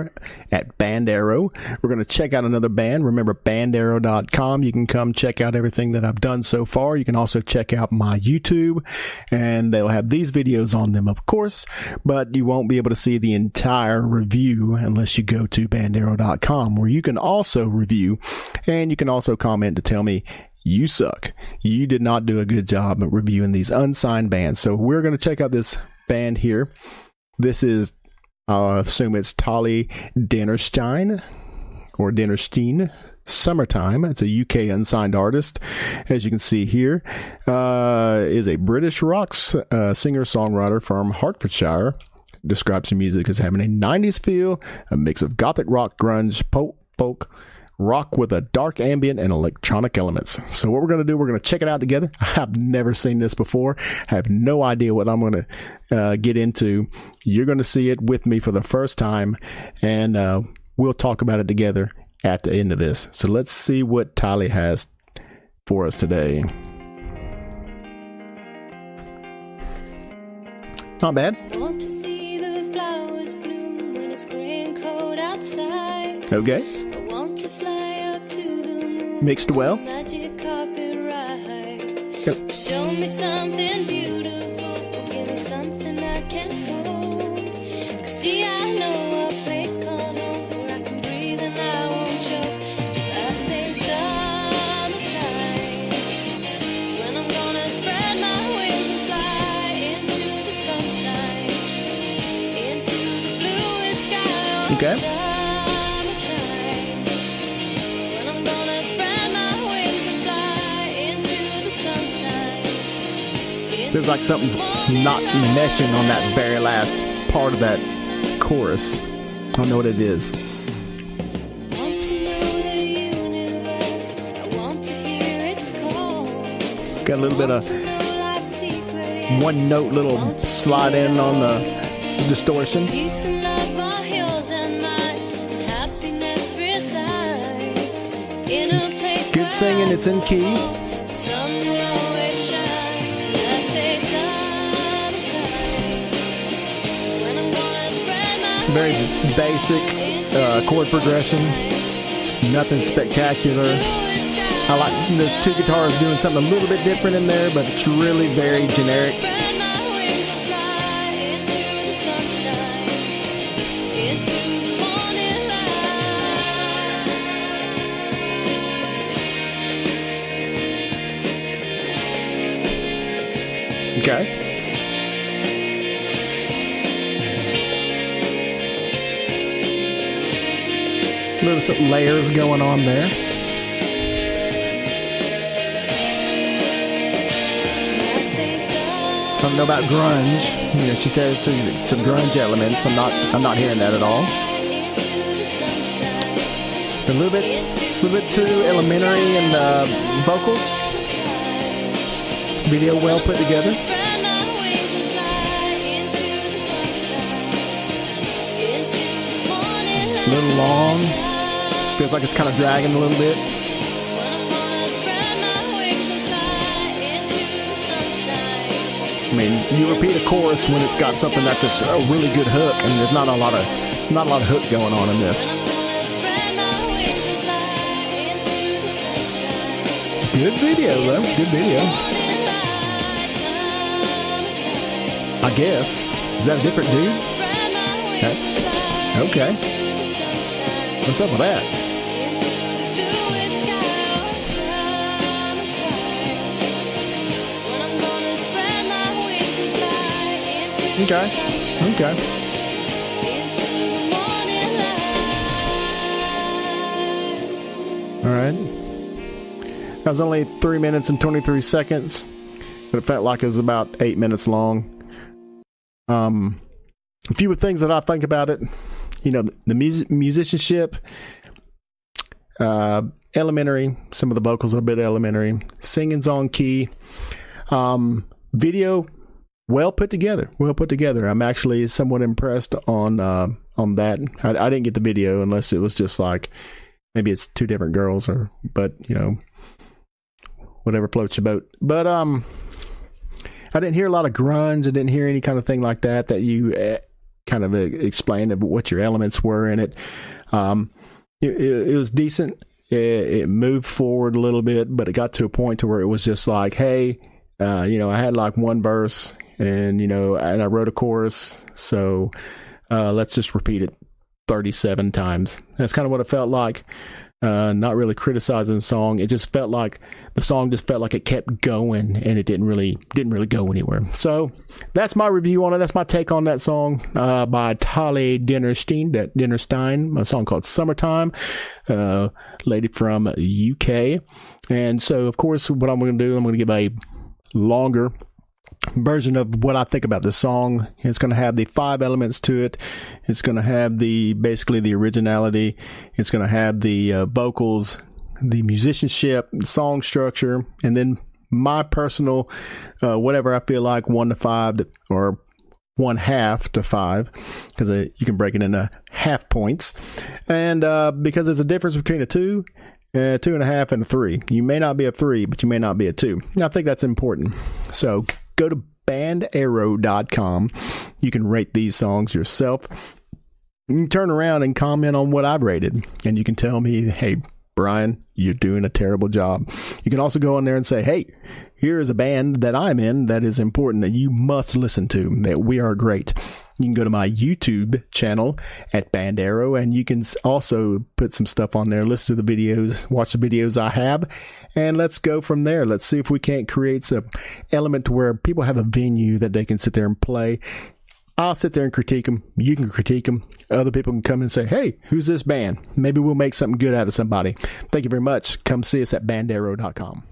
are at BandArrow. We're going to check out another band. Remember, BandArrow.com. You can come check out everything that I've done so far. You can also check out my YouTube, and they'll have these videos on them, of course, but you won't be able to see the entire review unless you go to BandArrow.com, where you can also review, and you can also comment to tell me you suck. You did not do a good job at reviewing these unsigned bands. So we're going to check out this band here. This is, I assume it's Tali Dennerstein or Dennerstein. Summertime. It's a UK unsigned artist. As you can see here, is a British rock singer-songwriter from Hertfordshire. Describes the music as having a 90s feel, a mix of gothic rock, grunge, folk, rock with a dark ambient and electronic elements. So what we're going to do, we're going to check it out together. I've never seen this before. I have no idea what I'm going to get into. You're going to see it with me for the first time, and we'll talk about it together at the end of this. So let's see what Tali has for us today. Not bad. I want to see the flowers bloom when it's gray and cold outside. Okay. I want to fly up to the moon. Mixed well. Magic carpet ride. Yep. Show me something beautiful. Give me something I can hold. 'Cause see, I know a place called home where I can breathe and I won't choke. I say summertime is when I'm gonna spread my wings and fly into the sunshine, into the bluest sky. Okay. Summertime is when I'm gonna spread my wings and fly into the sunshine. Seems like something's not meshing on that very last part of that chorus. I don't know what it is. Want to know the universe. I want to hear its call. Got a little bit of To know life's secret. one note little slide in on the distortion. Peace and love are yours and mine. Happiness resides in a place. Good singing, it's in key. Sun will always shine. I say summertime when I'm gonna spread my Very wings basic chord progression. Nothing spectacular. I like there's two guitars doing something a little bit different in there, but it's really very generic. Spread my wings and fly into the sunshine, into the morning light. Okay. Little some layers going on there. I say I don't know about grunge. You know, she said it's some grunge elements. I'm not hearing that at all. into the sunshine, A little bit too elementary in the vocals. Video well put together. spread my wings and fly into the sunshine, into the morning A little long. Feels like it's kind of dragging a little bit. when I'm gonna spread my wings and fly into the sunshine. I mean, you repeat a chorus when it's got something that's just a really good hook, and there's not a lot of hook going on in this. Gonna spread my wings and fly into the sunshine. Good video though. Good video. Morning light, summertime. I guess. Is that a different dude? Spread my wings That's- and fly okay. into the sunshine, What's up with that? into the bluest sky. Summertime, when I'm gonna spread my wings and fly into Okay. the sunshine, Okay. into the morning light. All right. That was only 3 minutes and 23 seconds, but it felt like it was about 8 minutes long. A few things that I think about it, you know, the musicianship, elementary. Some of the vocals are a bit elementary. Singing's on key. Video, well put together. Well put together. I'm actually somewhat impressed on that. I didn't get the video unless it was just like maybe it's two different girls, but you know, whatever floats your boat. But I didn't hear a lot of grunge. I didn't hear any kind of thing like that you kind of explained what your elements were in it. It was decent. It moved forward a little bit, but it got to a point to where it was just like, hey, I had like one verse and I wrote a chorus. So let's just repeat it 37 times. That's kind of what it felt like. Not really criticizing the song. It just felt like the song just felt like it kept going and it didn't really go anywhere. So that's my review on it. That's my take on that song by Tali Dennerstein, a song called Summertime, lady from UK. And so, of course, what I'm going to do, I'm going to give a longer version of what I think about this song. It's going to have the 5 elements to it. It's going to have basically the originality. It's going to have the vocals, the musicianship, the song structure, and then my personal whatever I feel like 1 to 5 or 1/2 to 5, because you can break it into half points, and because there's a difference between a 2, 2.5, and a 3. You may not be a 3, but you may not be a 2. I think that's important. So go to BandArrow.com. You can rate these songs yourself. You can turn around and comment on what I've rated, and you can tell me, hey, Brian, you're doing a terrible job. You can also go on there and say, hey, here is a band that I'm in that is important, that you must listen to, that we are great. You can go to my YouTube channel at BandArrow, and you can also put some stuff on there, listen to the videos, watch the videos I have, and let's go from there. Let's see if we can't create some element to where people have a venue that they can sit there and play. I'll sit there and critique them. You can critique them. Other people can come and say, hey, who's this band? Maybe we'll make something good out of somebody. Thank you very much. Come see us at BandArrow.com.